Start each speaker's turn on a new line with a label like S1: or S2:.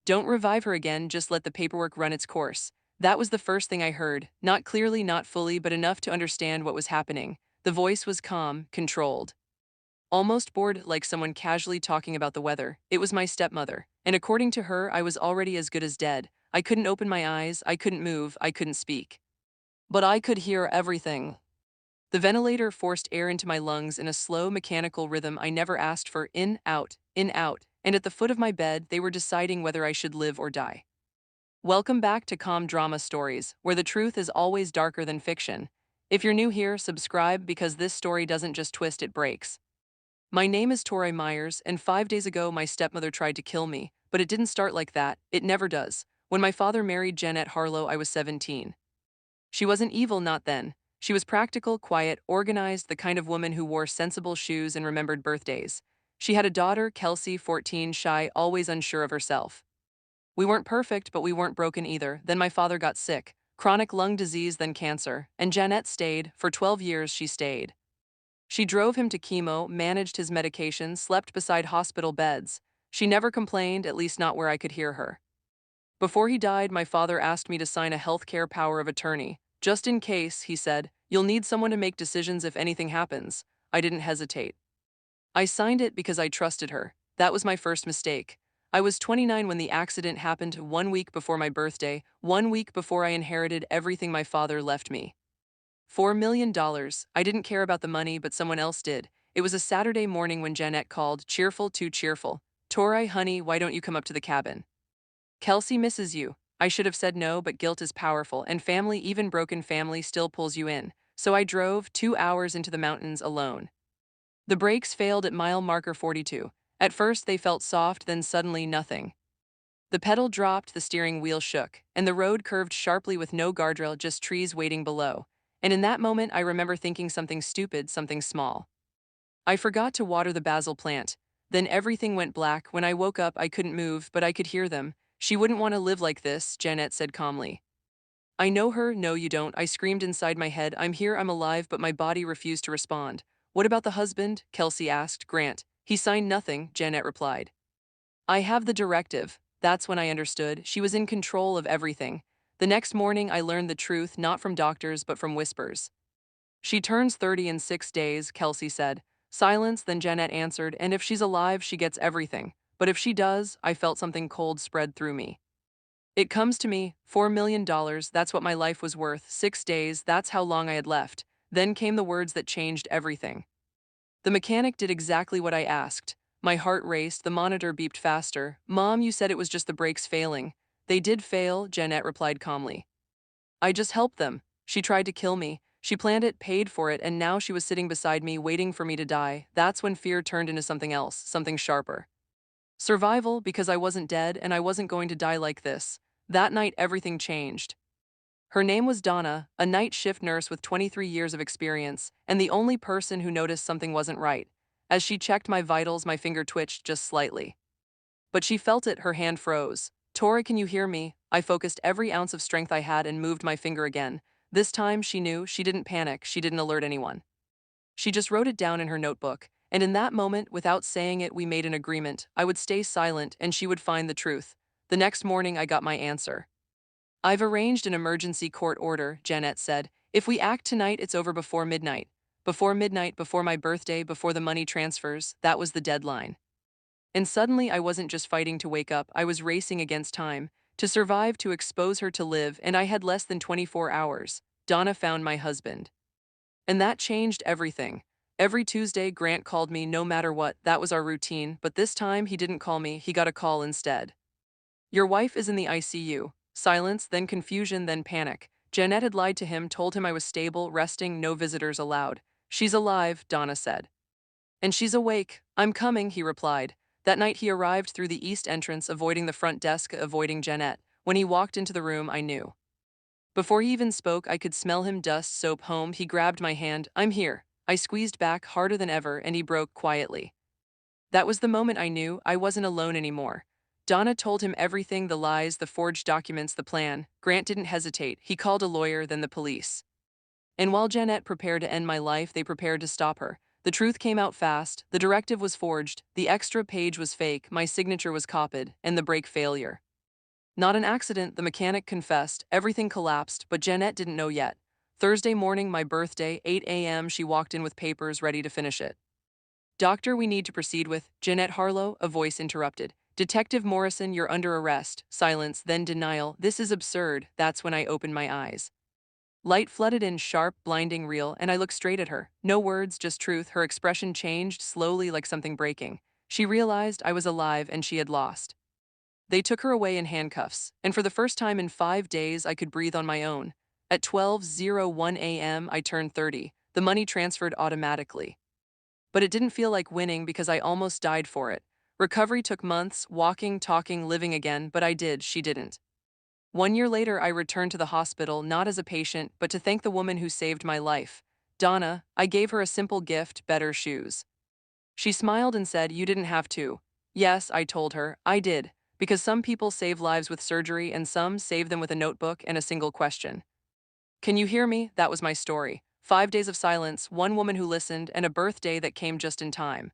S1: "Don't revive her again, just let the paperwork run its course." That was the first thing I heard, not clearly, not fully, but enough to understand what was happening. The voice was calm, controlled. Almost bored, like someone casually talking about the weather. It was my stepmother, and according to her, I was already as good as dead. I couldn't open my eyes, I couldn't move, I couldn't speak. But I could hear everything. The ventilator forced air into my lungs in a slow, mechanical rhythm I never asked for: in, out, and at the foot of my bed, they were deciding whether I should live or die. Welcome back to Calm Drama Stories, where the truth is always darker than fiction. If you're new here, subscribe because this story doesn't just twist, it breaks. My name is Tori Myers, and 5 days ago my stepmother tried to kill me, but it didn't start like that. It never does. When my father married Jeanette Harlow, I was 17. She wasn't evil, not then. She was practical, quiet, organized, the kind of woman who wore sensible shoes and remembered birthdays. She had a daughter, Kelsey, 14, shy, always unsure of herself. We weren't perfect, but we weren't broken either. Then my father got sick, chronic lung disease, then cancer, and Jeanette stayed. For 12 years she stayed. She drove him to chemo, managed his medication, slept beside hospital beds. She never complained, at least not where I could hear her. Before he died, my father asked me to sign a healthcare power of attorney. Just in case, he said, you'll need someone to make decisions if anything happens. I didn't hesitate. I signed it because I trusted her. That was my first mistake. I was 29 when the accident happened, 1 week before my birthday, 1 week before I inherited everything my father left me. $4 million. I didn't care about the money, but someone else did. It was a Saturday morning when Jeanette called, cheerful, too cheerful. "Tori, honey, why don't you come up to the cabin? Kelsey misses you." I should have said no, but guilt is powerful, and family, even broken family, still pulls you in. So I drove 2 hours into the mountains alone. The brakes failed at mile marker 42. At first they felt soft, then suddenly nothing. The pedal dropped, the steering wheel shook, and the road curved sharply with no guardrail, just trees waiting below. And in that moment, I remember thinking something stupid, something small. I forgot to water the basil plant. Then everything went black. When I woke up, I couldn't move, but I could hear them. "She wouldn't want to live like this," Jeanette said calmly. "I know her." "No, you don't," I screamed inside my head. "I'm here, I'm alive," but my body refused to respond. "What about the husband?" Kelsey asked. "Grant. He signed nothing," Jeanette replied. "I have the directive." That's when I understood. She was in control of everything. The next morning, I learned the truth, not from doctors, but from whispers. "She turns 30 in 6 days," Kelsey said. Silence, then Jeanette answered, "And if she's alive, she gets everything. But if she does," I felt something cold spread through me. "It comes to me, $4 million, that's what my life was worth, 6 days, that's how long I had left." Then came the words that changed everything. The mechanic did exactly what I asked. My heart raced, the monitor beeped faster. "Mom, you said it was just the brakes failing." "They did fail," Jeanette replied calmly. "I just helped them. She tried to kill me. She planned it, paid for it, and now she was sitting beside me, waiting for me to die." That's when fear turned into something else, something sharper. Survival, because I wasn't dead and I wasn't going to die like this. That night, everything changed. Her name was Donna, a night shift nurse with 23 years of experience, and the only person who noticed something wasn't right. As she checked my vitals, my finger twitched just slightly. But she felt it, her hand froze. "Tori, can you hear me?" I focused every ounce of strength I had and moved my finger again. This time she knew. She didn't panic, she didn't alert anyone. She just wrote it down in her notebook, and in that moment, without saying it, we made an agreement. I would stay silent and she would find the truth. The next morning I got my answer. "I've arranged an emergency court order," Jeanette said. "If we act tonight, it's over before midnight." Before midnight, before my birthday, before the money transfers, that was the deadline. And suddenly I wasn't just fighting to wake up, I was racing against time. To survive, to expose her, to live, and I had less than 24 hours. Donna found my husband. And that changed everything. Every Tuesday, Grant called me no matter what. That was our routine, but this time he didn't call me, he got a call instead. "Your wife is in the ICU." Silence, then confusion, then panic. Jeanette had lied to him, told him I was stable, resting, no visitors allowed. "She's alive," Donna said. "And she's awake." "I'm coming," he replied. That night he arrived through the east entrance, avoiding the front desk, avoiding Jeanette. When he walked into the room, I knew. Before he even spoke, I could smell him, dust, soap, home. He grabbed my hand. "I'm here." I squeezed back, harder than ever, and he broke quietly. That was the moment I knew I wasn't alone anymore. Donna told him everything, the lies, the forged documents, the plan. Grant didn't hesitate. He called a lawyer, then the police. And while Jeanette prepared to end my life, they prepared to stop her. The truth came out fast. The directive was forged, the extra page was fake, my signature was copied, and the brake failure. Not an accident, the mechanic confessed. Everything collapsed, but Jeanette didn't know yet. Thursday morning, my birthday, 8 a.m., she walked in with papers ready to finish it. Doctor, we need to proceed with Jeanette Harlow, a voice interrupted. Detective Morrison, you're under arrest. Silence, then denial. This is absurd. That's when I opened my eyes. Light flooded in, sharp, blinding, real, and I looked straight at her. No words, just truth. Her expression changed slowly like something breaking. She realized I was alive and she had lost. They took her away in handcuffs, and for the first time in 5 days I could breathe on my own. At 12:01 a.m. I turned 30. The money transferred automatically. But it didn't feel like winning because I almost died for it. Recovery took months, walking, talking, living again, but I did, she didn't. 1 year later, I returned to the hospital, not as a patient, but to thank the woman who saved my life. Donna, I gave her a simple gift, better shoes. She smiled and said, "You didn't have to." Yes, I told her, I did, because some people save lives with surgery and some save them with a notebook and a single question. Can you hear me? That was my story. 5 days of silence, one woman who listened, and a birthday that came just in time.